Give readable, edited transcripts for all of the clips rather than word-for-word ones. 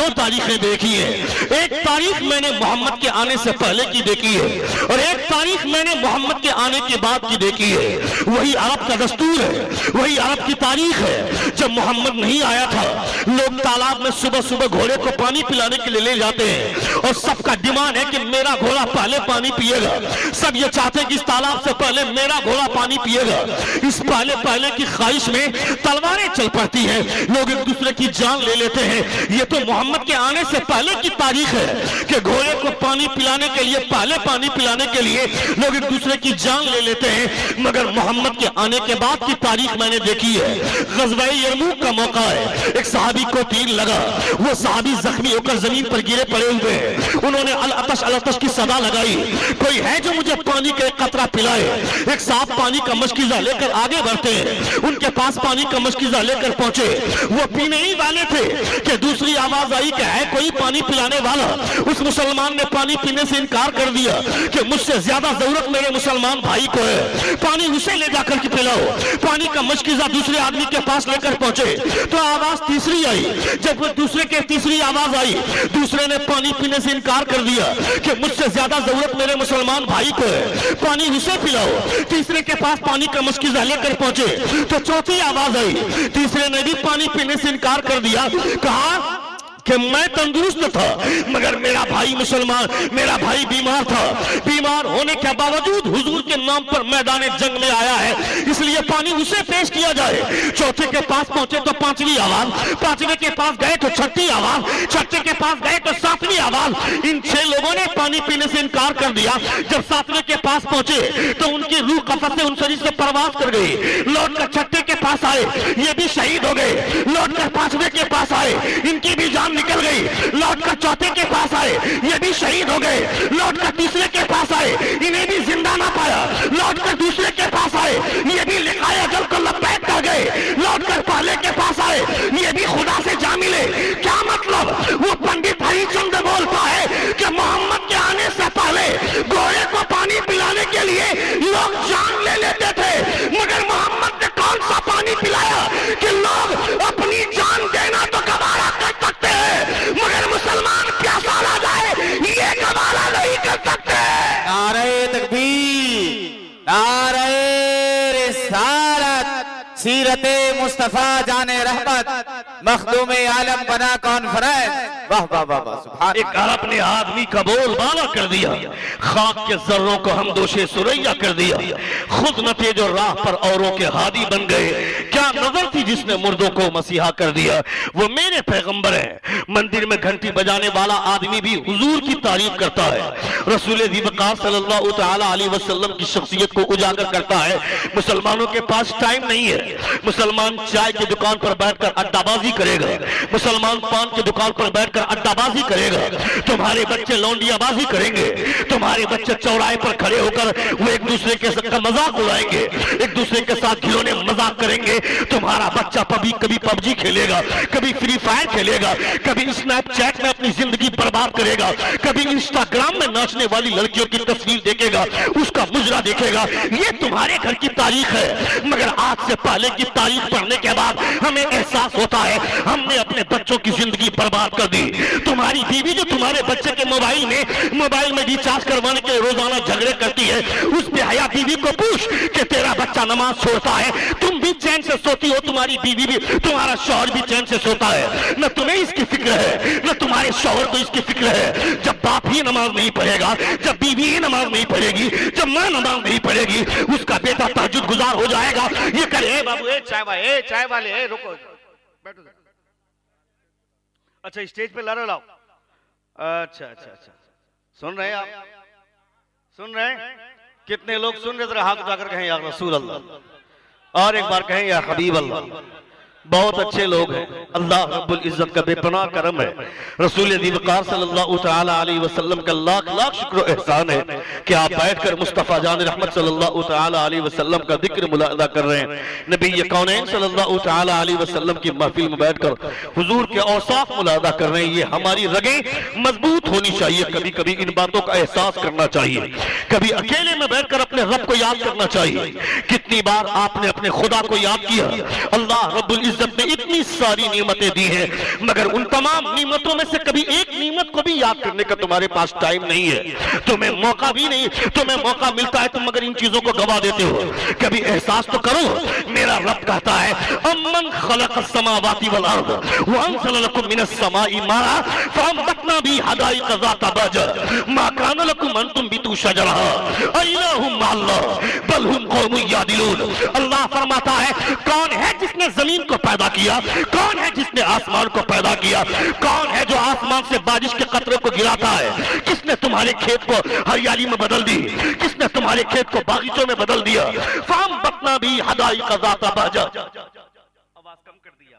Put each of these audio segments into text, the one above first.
दो तारीखें देखी है। एक तारीख मैंने मोहम्मद के आने से पहले की देखी है और एक तारीख मैंने मोहम्मद के आने के बाद की देखी है। वही अरब का दस्तूर है, वही अरब की तारीख है। जब मोहम्मद नहीं आया था, लोग तालाब में सुबह सुबह घोड़े को पानी पिलाने के लिए ले जाते हैं और सबका डिमांड है कि मेरा घोड़ा पहले पानी पिएगा। सब ये चाहते हैं कि इस तालाब से पहले मेरा घोड़ा पानी पिएगा। इस पहले पहले की ख्वाहिश में तलवारें चल पड़ती हैं, लोग एक दूसरे की जान ले लेते हैं। ये तो मोहम्मद के आने से पहले की तारीख है कि घोड़े को पानी पिलाने के लिए, पहले पानी पिलाने के लिए लोग एक दूसरे की जान ले लेते हैं। मगर मोहम्मद के आने के बाद की तारीख मैंने देखी है। ग़ज़वा यरमूक का मौका है, एक सहाबी को तीर लगा, वो सहाबी जख्मी होकर जमीन पर गिरे पड़े हुए हैं। उन्होंने अल अतश की सदा लगाई, कोई है जो मुझे पानी का एक कतरा पिलाए। एक साहब पानी का मशकीज़ा लेकर आगे बढ़ते हैं, उनके पास पानी का मशकीज़ा लेकर पहुंचे। वो पीने ही वाले थे कि दूसरी आवाज आई कि है कोई पानी पिलाने वाला। उस मुसलमान ने पानी पीने से इनकार कर दिया कि मुझसे ज्यादा जरूरत मेरे मुसलमान भाई को है, पानी उसे ले जाकर के पिलाओ। पानी का मशकीज़ा दूसरे आदमी के पास लेकर पहुंचे तो आवाज तीसरी आई। जब वो दूसरे के तीसरी आवाज आई, दूसरे ने पानी पीने से इनकार कर दिया कि मुझसे ज्यादा जरूरत मेरे मुसलमान भाई को है, पानी उसे पिलाओ। तीसरे के पास पानी का मशकीज़ा लेकर पहुंचे तो चौथी आवाज आई, तीसरे ने भी पानी पीने से इनकार कर दिया। कहा कि मैं तंदुरुस्त था मगर मेरा भाई मुसलमान, मेरा भाई बीमार था, बीमार होने के बावजूद हुजूर के नाम पर मैदान जंग में आया है, इसलिए पानी उसे पेश किया जाए। चौथे के पास पहुंचे तो पांचवी आवाज, पांचवे के पास गए तो छठी आवाज, छठे के पास गए तो सातवीं आवाज। इन 6 लोगों ने पानी पीने से इनकार कर दिया। जब सातवें के पास पहुंचे तो उनकी रूह कफन से उन शरीर से परवाज कर गई। लौट कर छठे के पास आए, ये भी शहीद हो गए। लौट कर पांचवे के पास आए, इनकी भी जान निकल गई। लौटकर चौथे के पास आए, ये भी शहीद हो गए। लौटकर तीसरे के पास आए, इन्हें भी जिंदा ना पाया। लौटकर दूसरे के पास आए, ये भी लिखाया जल को लब्बैक कर गए। लौटकर पहले के पास आए, ये भी खुदा से जा मिले। क्या मतलब? वो पंडित हरिचंद बोलता है कि मोहम्मद के आने से पहले घोड़े को पानी पिलाने के लिए लोग जान ले लेते थे, मगर मोहम्मद ने कौन सा पानी पिलाया कि लोग अपनी जान देना तो गवारा कर सकते हैं, मगर मुसलमान प्यासा ना जाए ये गवारा नहीं कर सकते। नारे तकबीर, नारे रिसालत, सीरते मुस्तफा जाने रहमत, मखदूम आलम बना कॉन्फ्रेंस। वाह वाह वाह वाह, सुभान। एक अरब ने आदमी का बोल बाला कर दिया, खाक के जर्रों को हम दोषे सुरैया कर दिया, खुद न थे जो राह पर औरों के हादी बन गए। क्या नजर थी जिसने मुर्दों को मसीहा कर दिया, वो मेरे पैगंबर है। मंदिर में घंटी बजाने वाला आदमी भी हुजूर की तारीफ करता है, रसूल ज़िवकार सल्लल्लाहु तआला अलैहि वसल्लम की शख्सियत को उजागर करता है। मुसलमानों के पास टाइम नहीं है। मुसलमान चाय की दुकान पर बैठकर अड्डाबाजी करेगा, मुसलमान पान की दुकान पर बैठकर अड्डाबाजी करेगा, तुम्हारे बच्चे लौंडियाबाजी करेंगे, तुम्हारे बच्चे चौराहे पर खड़े होकर वो एक दूसरे के साथ मजाक उड़ाएंगे, एक दूसरे के साथ खिलौने मजाक करेंगे। तुम्हारा बच्चा कभी पबजी खेलेगा, कभी फ्री फायर खेलेगा, कभी स्नैपचैट में अपनी जिंदगी बर्बाद करेगा, कभी इंस्टाग्राम में नाचने वाली लड़कियों की तस्वीर देखेगा, उसका मुजरा देखेगा। ये तुम्हारे घर की तारीख है, मगर आज से पहले की तारीख पढ़ने के बाद हमें एहसास होता है हमने अपने बच्चों की जिंदगी बर्बाद कर दी। तुम्हारी बीवी जो तुम्हारे बच्चे के मोबाइल में रिचार्ज करवाने के लिए रोजाना झगड़े करती है, उस बेहया बीवी को पूछ कि तेरा बच्चा नमाज छोड़ता है, तुम भी चैन से सोती हो, तुम्हारी बीवी भी, तुम्हारा शौहर भी चैन से सोता है। न तुम्हें इसकी फिक्र है, न तुम्हारे शौहर को इसकी फिक्र है। जब बाप ही नमाज नहीं पढ़ेगा, जब बीवी ही नमाज नहीं पढ़ेगी, जब मां नमाज नहीं पढ़ेगी, उसका बेटा तहज्जुद गुजार हो जाएगा। ये करे बाबू, चाय वाले रुको, बैठो। अच्छा, स्टेज पे ला रहे लाओ। अच्छा, सुन रहे हैं आप? सुन रहे हैं? कितने लोग सुन रहे? जरा हाथ उठाकर कहें या रसूल अल्लाह, और एक बार कहें या हबीब अल्लाह। बहुत अच्छे लोग हैं, अल्लाह रब्बुल इज्जत का बेपनाह करम है। रसूल ज़िवकार सल्लल्लाहु तआला अलैहि वसल्लम का लाख लाख शुक्र एहसान है कि आप बैठकर मुस्तफ़ा जान रहमत सल्लल्लाहु तआला अलैहि वसल्लम का जिक्र मुलाहिज़ा कर रहे हैं। नबी कौनैन सल्लल्लाहु तआला अलैहि वसल्लम की महफिल में बैठकर हुजूर के औसाफ मुलाहिज़ा कर रहे हैं। ये हमारी रगें मजबूत होनी चाहिए। कभी कभी इन बातों का एहसास करना चाहिए, कभी अकेले में बैठकर अपने रब को याद करना चाहिए। कितनी बार आपने अपने खुदा को याद किया? अल्लाह रब्बुल इज्जत ने इतनी सारी नियमतें दी हैं, मगर उन तमाम नियमतों में से कभी एक नियमत को भी याद करने का तुम्हारे पास टाइम नहीं है। तुम्हें मौका भी नहीं, तुम्हें मौका मिलता है तुम मगर इन चीजों को गवा देते हो। कभी एहसास तो करो, मेरा रब कहता है अम्मन खलक़स समावाति वल अर्द व अंज़ल लकुम मिनस समाई माआ फअंबतना भी हदाइक़ ज़ाता बहजह मा कान लकुम अन तुंबितू शजरहा अइलाहुम मअल्लाह बल हुम कौमुन यादिलून। अल्लाह फरमाता है, कौन है जिसने जमीन को पैदा किया, कौन है जिसने आसमान को पैदा किया, कौन है जो आसमान से बारिश के कतरे को गिराता है, किसने तुम्हारे खेत को हरियाली में बदल दी, किसने तुम्हारे खेत को बागीचों में बदल दिया। फअंबतना भी हदाइक़ ज़ाता बहजह, आवाज कम कर दिया,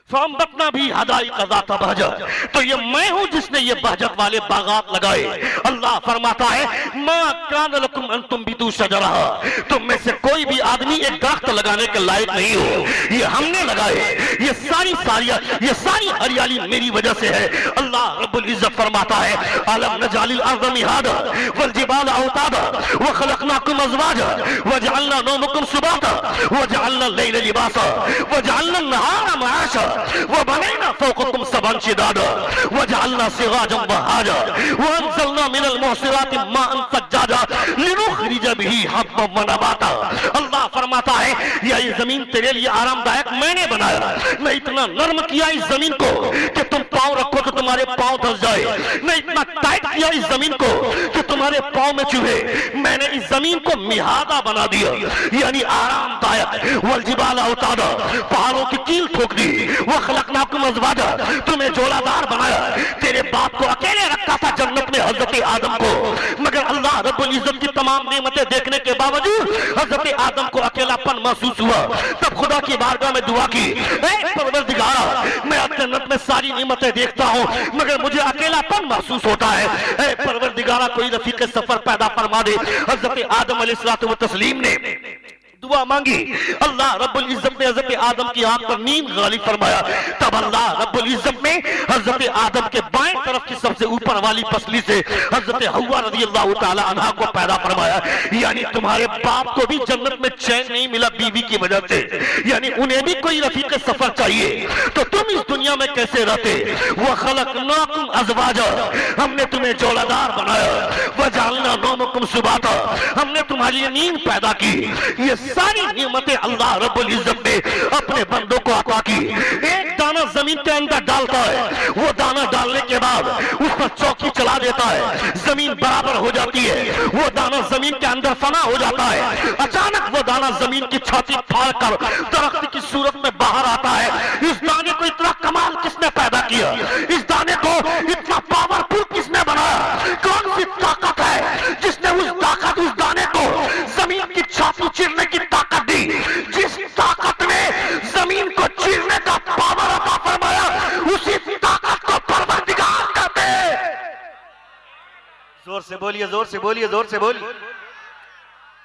फअंबतना भी हदाइक़ ज़ाता बहजह, तो ये मैं हूं जिसने ये बहजत वाले बागात लगाए। अल्लाह फरमाता है मा कान लकुम अन तुंबितू शजरहा, तुम में से कोई भी आदमी एक दरख्त लगाने के लायक नहीं हो, ये हमने लगाए। ये सारी हरियाली मेरी वजह से है। अल्लाह रब्बुल इज्जत फरमाता है अलम नजालिल अर्द मिहादा वल जिबाला औतादा व खलकनाकुम अज़वाजा व जअलना नौमकुम सुबाता व जअलना लैला लिबासा व जअलना नहारा मआशा व बनैना फौककुम सबअन शिदादा व जअलना सिराजन वहाजा व अंज़लना मिनल मुहसिराति माअन सज्जादा लिनुखरिज बिही हब्बन व नबाता। अल्लाह फरमाता है ये जमीन तेरे लिए आरामदायक मैंने बनाया। मैं इतना नर्म किया इस जमीन को कि तुम पांव रखो तो तुम्हारे पांव धंस जाए, मैं इतना टाइट किया इस जमीन को कि तुम्हारे पांव में चुभे। मैंने इस जमीन को मिहादा बना दिया, यानी आरामदायक। वल जिबाला औतादा, पहाड़ों की कील ठोक दी। व खलकनाकुम अज़वाजा, तुम्हें जोड़ादार बनाया। तेरे बाप को अकेले रखा था जन्नत में हजरत आदम को, मगर अल्लाह रब्बुल इज्जत की तमाम नेमतें देखने के बावजूद हजरत आदम को अकेलापन महसूस हुआ। तब खुदा की बारगाह में दुआ की, ऐ परवरदिगारा, मैं जन्नत में सारी नेमतें देखता हूँ मगर मुझे अकेलापन महसूस होता है। ऐ परवरदिगारा, कोई रफीक सफर पैदा फरमा दे। हजरत आदम अलैहिस्सलातु व तस्लीम ने दुआ मांगी। अल्लाह रब्बुल इज्जत ने हजरत आदम की आंख पर नींद गालिब फरमाया। तब अल्लाह रब्बुल इज्जत ने हजरत आदम के बाएं तरफ की सबसे ऊपर वाली पसली से हजरत हव्वा रज़ियल्लाहु ताला अन्हा को पैदा फरमाया। यानी तुम्हारे बाप को भी जन्नत में चैन नहीं मिला बीवी की वजह से, यानी उन्हें भी कोई रफीक सफर चाहिए। तो तुम इस दुनिया में कैसे रहते? वह खलकनाकुम अज़वाजा, हमने तुम्हें जोड़ादार बनाया। वह जअलना नौमकुम सुबाता, हमने तुम्हारी नींद पैदा की। ये सारी नियमतें अल्लाह रब्बुल इज्जत ने अपने बंदों को अता की। एक दाना जमीन के अंदर डालता है, वो दाना डालने के बाद उस पर चौकी चला देता है, जमीन बराबर हो जाती है। वो दाना जमीन के अंदर फना हो जाता है। अचानक वो दाना जमीन की छाती फाड़ कर दरख्त की सूरत में बाहर आता है। इस दाने को इतना कमाल किसने पैदा किया? इस दाने को इतना पावरफुल किसने बनाया? कौन सी ताकत है जिसने उस दाने को जमीन की छाती चीरने की ताकत दी? जिस ताकत ने जमीन को चीरने का पावर अता फरमाया, उसी ताकत को परवरदिगार कहते हैं। जोर से बोलिए, जोर से बोलिए, जोर से बोलिए।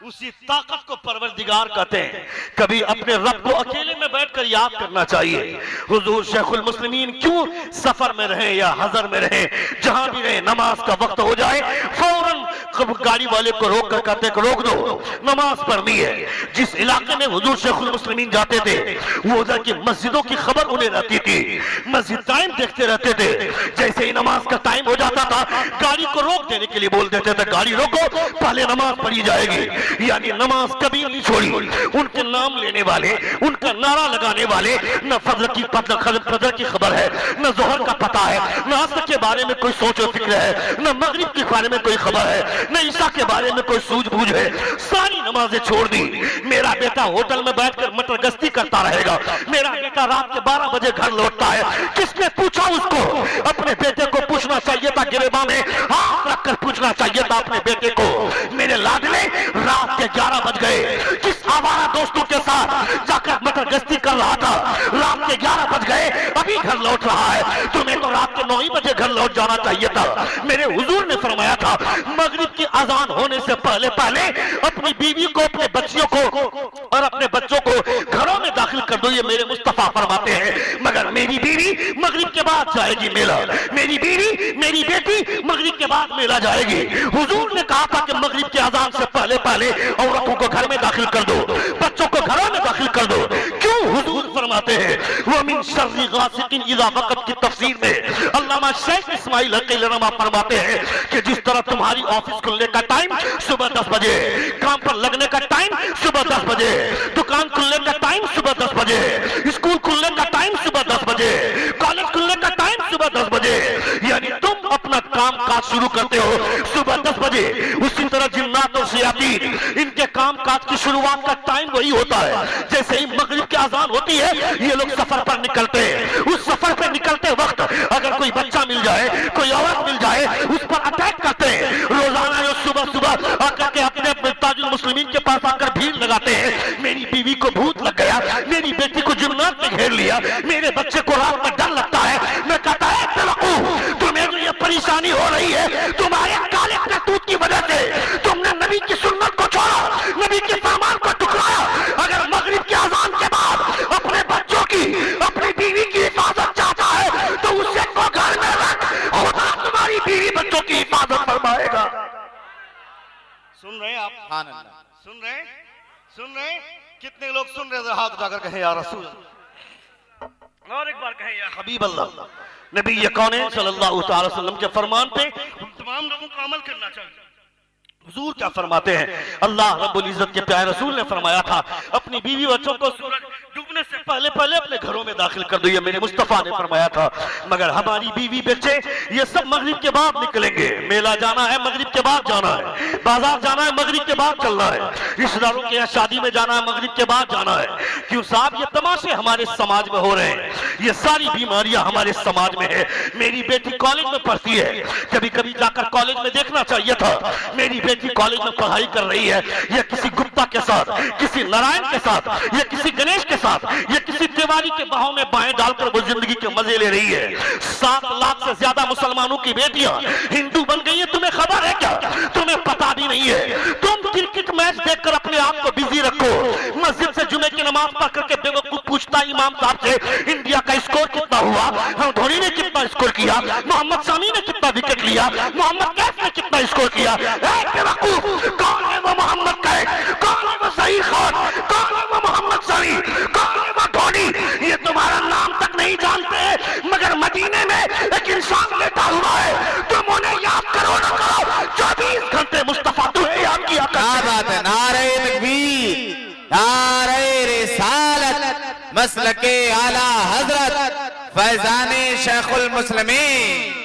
उसी ताकत को परवरदिगार कहते हैं। कभी अपने रब को अकेले में बैठकर याद करना चाहिए। हुजूर शेखुल मुस्लिमीन क्यों सफर में रहे या हजर में रहे, जहां भी रहे, नमाज का वक्त हो जाए फौरन गाड़ी वाले को रोक कर कहते रोक दो, नमाज पढ़नी है। जिस इलाके में हुजूर शेखुल मुस्लिमीन जाते थे वो उधर की मस्जिदों की खबर उन्हें रहती थी, मस्जिद टाइम देखते रहते थे। जैसे ही नमाज का टाइम हो जाता था गाड़ी को रोक देने के लिए बोल देते थे, गाड़ी रोको, पहले नमाज पढ़ी जाएगी। यानी नमाज कभी नहीं छोड़ी। उनके नाम लेने वाले, उनका नारा लगाने वाले, न फजर की खबर है, न जोहर का पता है, न असर के बारे में कोई सोच और फिक्र है, न मगरिब के बारे में कोई खबर है, न ईशा के बारे में कोई सूझबूझ है। सारी नमाजें छोड़ दी। मेरा बेटा होटल में बैठकर मटर गश्ती करता रहेगा, मेरा बेटा रात के 12 बजे घर लौटता है। किसने पूछा उसको? अपने बेटे को पूछना चाहिए था, गिरेबान में हाथ रखकर पूछना चाहिए था अपने बेटे को, मेरे लाडले रात के 11 बज गए, किस आवारा दोस्तों के साथ जाकर मटर गश्ती कर रहा था? रात के 11 बज गए, अभी घर लौट रहा है। तुम्हें तो रात के 9 ही बजे घर लौट जाना चाहिए था। मेरे हुजूर ने फरमाया था मगरिब की अजान होने से पहले पहले अपनी बीवी को, अपने बच्चियों को और अपने बच्चों को घरों में दाखिल कर दो, ये मेरे मुस्तफा फरमाते हैं। मगर मेरी बीवी मगरिब के बाद जाएगी मेला, मेरी बीवी, मेरी बेटी मगरिब के बाद मेला जाएगी। हुजूर ने कहा था कि मगरिब की अजान से पहले पहले औरतों को घर में दाखिल कर दो, बच्चों को घरों में दाखिल कर दो। क्यों? फरमाते हैं वो मिन शर्रि गासिकिन इज़ा वक़ब की तफसीर में अल्लामा शेख इस्माइल हक़ील रहमा फरमाते हैं कि जिस तरह तुम्हारी ऑफिस खुलने का टाइम सुबह 10 बजे, काम पर लगने का टाइम सुबह 10 बजे, दुकान खुलने का टाइम सुबह 10 बजे, स्कूल खुलने का टाइम सुबह 10 बजे, कॉलेज खुलने का टाइम सुबह 10 बजे, यानी तुम अपना काम काज शुरू करते हो सुबह 10 बजे, उसी तरह जिन्नात और शयातीन इनके काम काज की शुरुआत का टाइम वही होता है। जैसे ही मगरिब की अजान होती है ये लोग सफर पर निकलते हैं, उस सफर पर निकलते वक्त अगर कोई बच्चा मिल जाए, कोई औरत मिल जाए, उस पर अटैक करते हैं। रोजाना जो सुबह सुबह आकर के अपने ताजुल मुस्लिमीन के पास आकर भीड़ लगाते हैं, मेरी बीवी को भूत लग गया, मेरी बेटी को जुन्नात ने घेर लिया, मेरे बच्चे को रात में डर लगता है। मैं कहता है बेवकूफ, तुम्हें जो ये परेशानी हो रही है तुम्हारे काले करतूत की वजह से, तुमने नबी की सुन्नत को छोड़ा, नबी के फरमान को टुकराया। अगर मगरिब की अजान के बाद अपने बच्चों की, अपनी बीवी की हिफाजत चाहता है तो उसे को घर में रख, खुदा तुम्हारी बीवी बच्चों की हिफाजत फरमाएगा। सुन रहे हैं आप? सुभान अल्लाह। सुन रहे हैं? सुन रहे हैं? कितने लोग सुन रहे हैं? हाथ उठाकर कहें या रसूल, और एक बार कहें या हबीब अल्लाह। नबी कौन सल्लल्लाहु अलैहि वसल्लम के फरमान पे तमाम लोगों को अमल करना चाहिए। हुजूर क्या फरमाते हैं? अल्लाह रब्बुल इज्जत के प्यारे रसूल ने फरमाया था अपनी बीवी बच्चों को सूरज डूबने से पहले पहले अपने घरों में दाखिल कर दो, ये मेरे मुस्तफा ने फरमाया था। मगर हमारी बीवी बच्चे ये सब मगरिब के बाद निकलेंगे, मेला जाना है मगरिब के बाद जाना है, बाजार जाना है मगरिब के बाद चलना है, रिश्तेदारों के यहाँ शादी में जाना है मगरिब के बाद जाना है। क्यों साहब? ये तमाशे हमारे समाज में हो रहे हैं, ये सारी बीमारियां हमारे समाज में है। मेरी बेटी कॉलेज में पढ़ती है, कभी कभी जाकर कॉलेज में देखना चाहिए था। मेरी बेटी कॉलेज में पढ़ाई कर रही है, या किसी गुप्ता के साथ, किसी नारायण के साथ, या किसी गणेश के साथ, या किसी तिवारी के बाहों में बाहें डालकर वो जिंदगी के मजे ले रही है। 7 लाख से ज्यादा मुसलमानों की बेटियां हिंदू बन गई है, तुम्हें खबर है क्या? तुम्हें पता भी नहीं है। तुम क्रिकेट मैच देखकर अपने आप को बिजी रखो, मस्जिद से जुमे की नमाज पढ़ करके बेवकूफ पूछता इमाम साहब से इंडिया का स्कोर कितना हुआ, हम धोनी ने कितना स्कोर किया, मोहम्मद शमी ने कितना विकेट लिया, मोहम्मद कैफ ने कितना स्कोर किया। कौन है वो मोहम्मद कैफ? कौन है वो सईद खान? कौन है वो मोहम्मद शमी? कौन है वो धोनी? ये तुम्हारा नाम तक नहीं जानते, मगर मदीने में एक इंसान लेटा हुआ है, तुम उन्हें याद करो ना करो, 24 घंटे मुस्तफा तुम्हें याद किया। क्या बात है? नारे तकबीर, नारे रिसालत, मसलके आला हजरत फैजाने शेखुल मुस्लिमीन।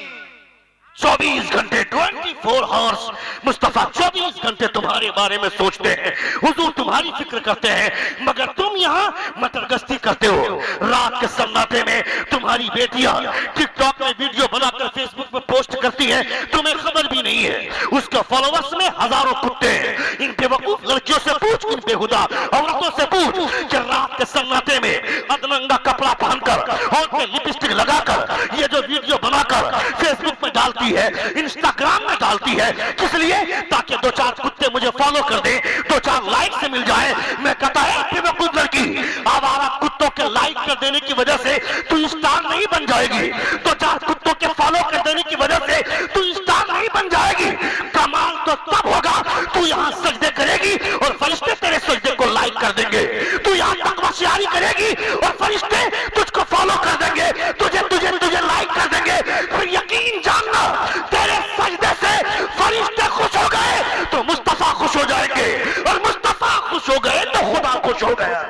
24 घंटे 24 आवर्स मुस्तफा 24 घंटे तुम्हारे बारे में सोचते हैं, हुजूर तुम्हारी फिक्र करते हैं, मगर तुम यहाँ मटरगश्ती करते हो। रात के सन्नाटे में तुम्हारी बेटियां टिकटॉक में वीडियो बनाकर फेसबुक पे पोस्ट करती हैं, तुम्हें खबर भी नहीं है। उसके फॉलोअर्स में हजारों कुत्ते हैं। इन बेवकूफ लड़कियों से पूछ, इन बेहुदा औरतों से पूछ कि रात के सन्नाटे में अदनंगा कपड़ा पहनकर, होंठ में लिपस्टिक लगाकर ये जो वीडियो बनाकर फेसबुक में डालती है, इंस्टाग्राम में डालती है, किस लिए? ताकि 2-4 कुत्ते मुझे फॉलो कर दे, 2-4 लाइक से मिल जाए। मैं कहता है बेवकूफ लड़की, आवारा कुत्तों के लाइक कर देने की वजह से तू स्टार नहीं बन जाएगी, 2-4 कुत्तों के फॉलो कर देने की वजह से तू स्टार नहीं बन जाएगी। कमाल तो तब होगा तू यहाँ सजदे करेगी और फरिश्ते तेरे सजदे को लाइक कर देंगे, तू यहाँ तकवाशियारी करेगी और फरिश्ते तुझको फॉलो कर देंगे, तुझे तुझे तुझे लाइक कर देंगे। फिर यकीन जानना, तेरे सजदे से फरिश्ते खुश हो गए तो मुस्तफा खुश हो जाएंगे, और मुस्तफा खुश हो गए तो खुदा खुश हो गया।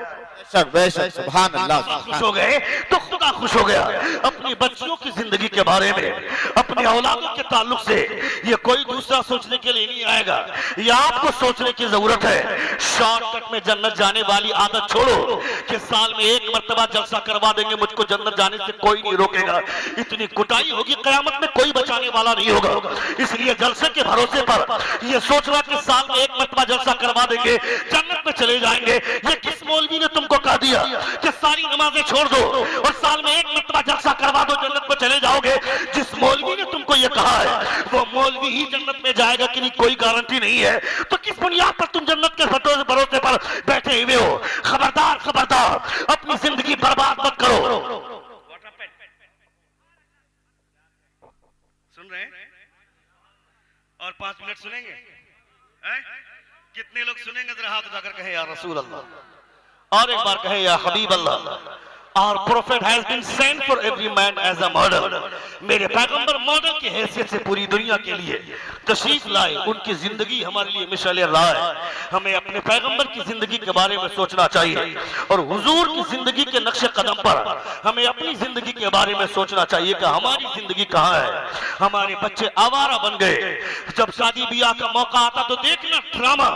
बेशक सुभान अल्लाह। खुश हो गए तो खुदा खुश हो गया। अपनी बच्चियों की जिंदगी के बारे में, अपने औलादों के ताल्लुक से ये कोई दूसरा सोचने के लिए नहीं आएगा, ये आपको सोचने की जरूरत है। शॉर्टकट में जन्नत जाने वाली आदत छोड़ो कि साल में 1 मरतबा जलसा करवा देंगे, मुझको जन्नत जाने से कोई नहीं रोकेगा। इतनी कुटाई होगी कयामत में कोई बचाने वाला नहीं होगा। इसलिए जलसे के भरोसे पर ये सोचना कि साल में 1 मरतबा जलसा करवा देंगे जन्नत में चले जाएंगे, ये किस मौलवी ने तुमको कह दिया कि सारी नमाजें छोड़ दो और साल में 1 मरतबा जलसा करवा दो जन्नत में चले जाओगे? जिस मौलवी ने तुमको ये कहा है वो मौलवी ही जन्नत में जाएगा कि नहीं, कोई गारंटी नहीं है। तो किस बुनियाद पर तुम जन्नत के भरोसे पर बैठे हुए हो? खबरदार खबरदार, अपनी जिंदगी बर्बाद मत करो। सुन रहे हैं? और 5 मिनट सुनेंगे? कितने लोग सुनेंगे? जरा हाथ उठाकर कहें या रसूल अल्लाह, और एक बार कहे या हबीब अल्लाह। Our prophet has been sent for every man as a model. मेरे पैगंबर मॉडल की हैसियत से पूरी दुनिया के लिए तशरीफ लाए, उनकी जिंदगी हमारे लिए मिसाल राह है। हमें अपने पैगंबर की जिंदगी के बारे में सोचना चाहिए और हुजूर की जिंदगी के नक्शे कदम पर हमें अपनी जिंदगी के बारे में सोचना चाहिए कि हमारी जिंदगी कहाँ है। हमारे बच्चे आवारा बन गए, जब शादी ब्याह का मौका आता तो देखना ड्रामा,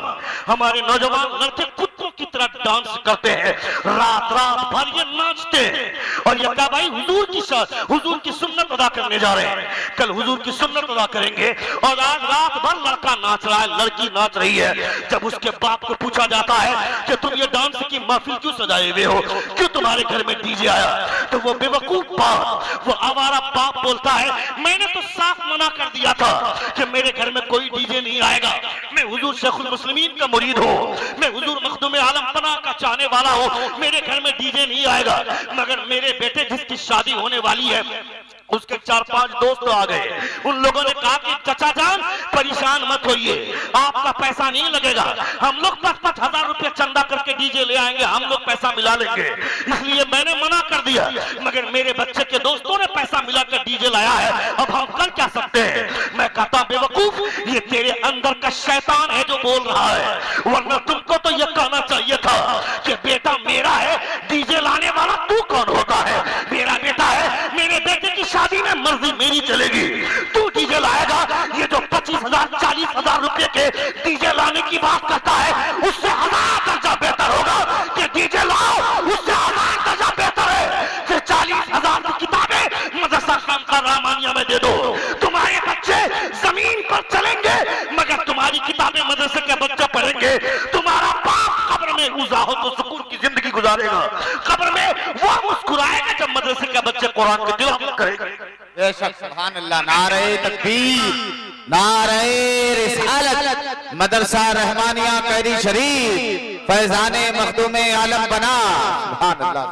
हमारे नौजवान लड़के कुत्तों की तरह डांस करते हैं, रात रात भर ये नाचते हैं। और ये क्या भाई, हुजूर की सुन्नत अदा करने जा रहे हैं, कल हुजूर की सुन्नत अदा करेंगे। और आज रात भर लड़का नाच रहा है, लड़की नाच रही है। जब उसके बाप को पूछा जाता है कि तुम ये डांस की महफिल क्यों सजाए हुए हो, क्यों तुम्हारे घर में डीजे आया, तो वो बेवकूफ बाप, वो आवारा बाप बोलता है मैंने तो साफ मना कर दिया था कि मेरे घर में कोई डीजे नहीं आएगा। मैं हुजूर शेखुल मुस्लिमीन का मुरीद हूँ, मैं हुजूर मखदूम आलम पनाह का चाहने वाला हूँ, मेरे घर में डीजे नहीं आएगा। मगर मेरे बेटे जिसकी शादी होने वाली है उसके 4-5 दोस्त आ गए, उन लोगों ने कहा कि चचा जान परेशान मत होइए, आपका पैसा नहीं लगेगा, हम लोग 5-5 हजार रुपए चंदा करके डीजे ले आएंगे, हम लोग पैसा मिला लेंगे। इसलिए मैंने मना कर दिया, मगर मेरे बच्चे के दोस्तों ने पैसा मिलाकर डीजे लाया है, अब हम कर क्या सकते हैं। मैं कहता बेवकूफ, ये तेरे अंदर का शैतान है जो बोल रहा है, वरना तुमको तो यह कहना चाहिए था कि बेटा मेरा है, डीजे लाने वाला तू कौन होता है, मेरा बेटा है, मेरे बेटे की शादी में मर्जी मेरी चलेगी, तू डीजे लाएगा। ये जो 25,000-40,000 रुपए के डीजे लाने की बात करता है, उससे 1000 दर्जा बेहतर होगा कि डीजे लाओ, उससे 1000 दर्जा बेहतर है कि 40,000 की किताबें मदरसा खानका रहमानिया में दे दो। तुम्हारे बच्चे जमीन पर चलेंगे मगर तुम्हारी किताबें मदरसे के बच्चे पढ़ेंगे। तुम्हारा बाप कब्र में उजाहो तो सुकून की जिंदगी गुजारेगा, कब्र में वो मुस्कुराएगा जब मदरसे के बच्चे कुरान की तिलावत करेंगे। बेशक सुभान अल्लाह, नारे तकबीर, नारे रिसालत, मदरसा रहमानिया कैदी शरीफ, फैजाने मखदूमे आलम बना, सुभान अल्लाह।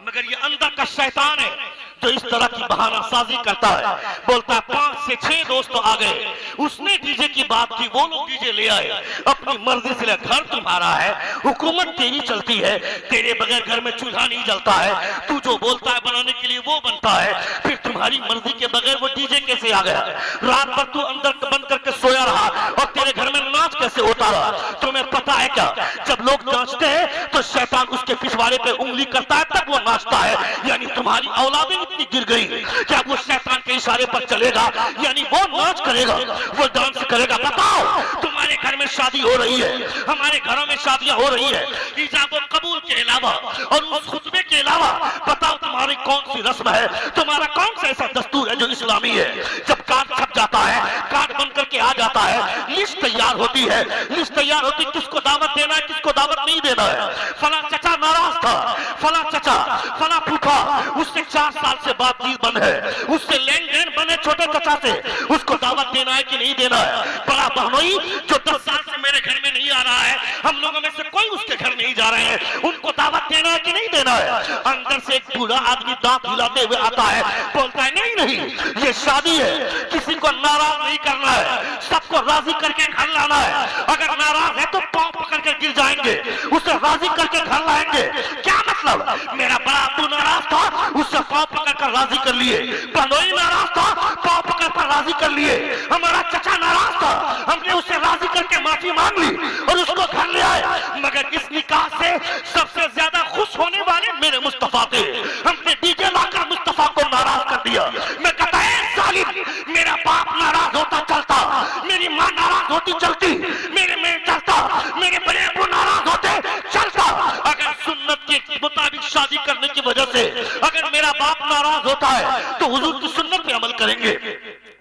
मगर ये अंदर का शैतान है जो इस तरह की बहानासाजी करता है, बोलता है 5 से 6 दोस्त आ गए, उसने डीजे की बात की, वो लोग डीजे ले आए, अपनी मर्जी से ले। घर तुम्हारा है, हुकूमत तेरी चलती है, तेरे बगैर घर में चूल्हा नहीं जलता है, तू जो बोलता है बनाने के लिए वो बनता है, फिर तुम्हारी मर्जी के बगैर वो डीजे कैसे आ गया। रात भर तू अंदर बंद करके सोया रहा और तेरे घर में नाच कैसे होता रहा। तुम्हें पता है क्या, जब लोग नाचते हैं तो शैतान उसके पिछवाड़े पे उंगली करता है तब वो नाचता है। यानी तुम्हारी औलादें इतनी गिर गई, क्या वो शैतान के इशारे पर चलेगा, यानी वो नाच करेगा, वो डांस करेगा। बताओ, तुम्हारे घर में शादी हो रही है, हमारे घरों में शादियां हो रही है, इजाब और कबूल के अलावा और उस खुतबे के अलावा बताओ तुम्हारी कौन सी रस्म है, तुम्हारा कौन सा ऐसा दस्तूर है जो इस्लामी है। जब कार्ड छप जाता है, कार्ड बन करके आ जाता है, लिस्ट तैयार होती है, लिस्ट तैयार होती है किसको दावत देना है, किसको दावत नहीं देना है। फला चचा नाराज था, फला चचा, फला फूफा, उससे 4 साल से बातचीत बंद है, उससे लेन देन बने छोटे चचा से, उसको दावत देना है कि नहीं देना है। बड़ा बहनोई जो 10 साल से मेरे घर में नहीं आ रहा है, हम लोगों में से कोई उसके घर नहीं जा रहे हैं, उनको दावत देना है कि नहीं देना है। अंदर से एक बूढ़ा आदमी दांत हिलाते हुए आता है, बोलता है नहीं नहीं ये शादी है, किसी को नाराज नहीं करना है, सबको राजी करके घर लाना है। अगर नाराज है तो पांव पकड़ के गिर जाएंगे, उसे राजी करके घर लाएंगे। क्या मतलब, मेरा बड़ा अब्बू नाराज था, उससे पांव पकड़ कर राजी कर लिए, बहनोई नाराज था, पांव पकड़ कर राजी कर लिए, हमारा चचा नाराज था, हमने उससे राजी करके माफी मांग ली और उसको घर ले आए। मगर इस निकाह से सबसे ज्यादा खुश होने वाले मेरे मुस्तफा थे, हमने डीजे लाकर मुस्तफा को नाराज कर दिया। मैं कहता है सालिम, मेरा बाप नाराज होता चलता, मेरी माँ नाराज होती चलती, मेरे में चलता, मेरे बड़े अब्बू नाराज होते चलता। अगर सुन्नत के मुताबिक शादी करने की वजह से अगर मेरा बाप नाराज होता है तो हुजूर की सुन्नत पे अमल करेंगे,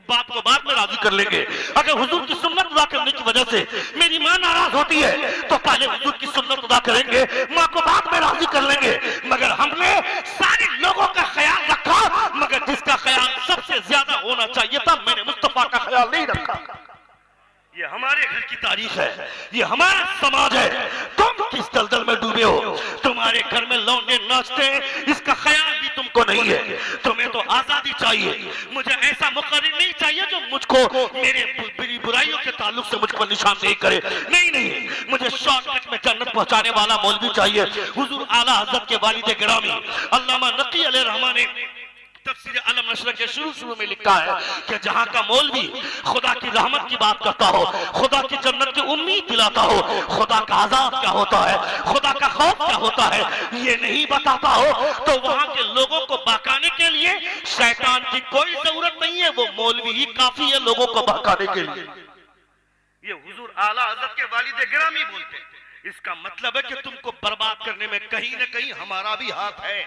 बाप को बाद में राजी कर लेंगे। अगर हुजूर की सुन्नत अदा करने की वजह से मेरी माँ नाराज होती है तो पहले हुजूर की सुन्नत अदा करेंगे, माँ को बाद में राजी कर लेंगे। मगर हमने सारे लोगों का ख्याल रखा, मगर जिसका ख्याल सबसे ज्यादा होना चाहिए था मैंने मुस्तफा का ख्याल नहीं रखा। ये हमारे घर की तारीख है, ये हमारा समाज है। तुम किस दलदल में डूबे हो, तुम्हारे घर में लौंडे नाचते हैं, इसका ख्याल भी तुमको नहीं है। तुम्हें तो आजादी चाहिए, मुझे ऐसा मुकर्रिर नहीं चाहिए जो मुझको मेरी बुराइयों के ताल्लुक से मुझ पर निशानदेही करे। नहीं नहीं, मुझे शॉर्टकट में जन्नत पहुंचाने वाला मौलवी चाहिए। हुजूर आला हज़रत के वालिद गिरामी अल्लामा नकी अलैहि रहमान ने तफसीर अलम नशर के शुरू में लिखा है कि जहां का मौलवी खुदा की रहमत की बात करता हो, खुदा की जन्नत की उम्मीद दिलाता हो, खुदा का अज़ाब क्या होता है, खुदा का खौफ क्या होता है, ये नहीं बताता हो, तो वहां के लोगों को बहकाने के लिए शैतान की कोई जरूरत नहीं है, वो मौलवी ही काफी है लोगों को बहकाने के लिए। ये हुजूर आला हज़रत के वालिद गिरामी बोलते हैं। इसका मतलब है कि तुमको बर्बाद करने में कहीं ना कहीं हमारा भी हाथ है।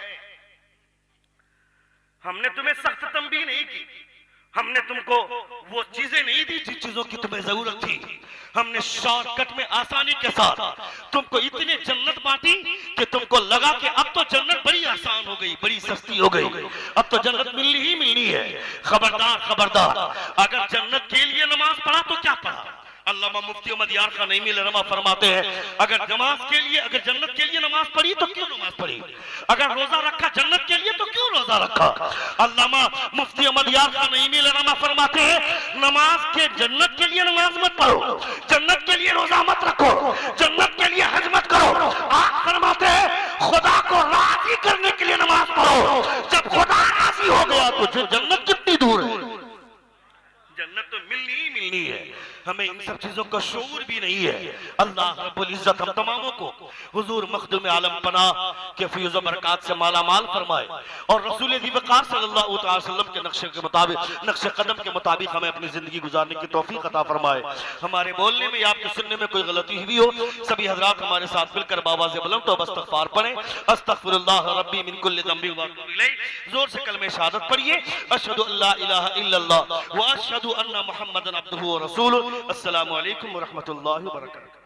हमने तुम्हें सख्त तंबीह नहीं की, हमने तुमको वो चीजें नहीं दी जिन चीजों की तुम्हें जरूरत थी। हमने शॉर्टकट में आसानी के साथ तुमको इतनी जन्नत बांटी कि तुमको लगा कि अब तो जन्नत बड़ी आसान हो गई, बड़ी सस्ती हो गई, अब तो जन्नत मिलनी ही मिलनी है। खबरदार खबरदार, अगर जन्नत के लिए नमाज पढ़ा तो क्या पढ़ा। अल्लामा मुफ्ती अहमद यार खान नईमी रहमा फरमाते हैं, अगर जन्नत के लिए नमाज पढ़ी तो क्यों नमाज पढ़ी, अगर रोजा रखा जन्नत के लिए तो क्यों रोजा रखा। अल्लामा मुफ्ती अहमद यार खान नईमी रहमा फरमाते हैं, नमाज के जन्नत के लिए नमाज मत पढ़ो, जन्नत के लिए रोजा मत रखो, जन्नत के लिए हज मत करो। आप फरमाते हैं खुदा को राजी करने के लिए नमाज पढ़ो। जब खुदा राजी हो गया तो जन्नत कितनी दूर है, जन्नत तो मिलनी ही मिलनी है। हमें इन सब चीजों का शऊर भी नहीं है। अल्लाह रब्बुल इज्जत हम तमामों को हुजूर मखदूम आलम पनाह के फैज़ व बरक़ात से माला माल फरमाए और रसूल ज़ीवकार सल्लल्लाहु अलैहि वसल्लम के नक्शे के मुताबिक, नक्शे कदम के मुताबिक हमें अपनी जिंदगी गुजारने की तौफीक अता फरमाए। हमारे बोलने में या आपके सुनने में कोई गलती हुई हो, सभी हजरात हमारे साथ मिलकर बाबा से बुलंद तौबा इस्तग़फ़ार पढ़ें। अस्तग़फ़िरुल्लाह रब्बी मिन कुल्लि ज़ंबि व अतूबु इलैह। जोर से कलमे शहादत पढ़िए, अशहदु अल्ला इलाहा इल्लल्लाह व अशहदु अन्ना मुहम्मदन अब्दुहु व रसूलुहु। अस्सलामु अलैकुम व रहमतुल्लाहि व बरकातुहू।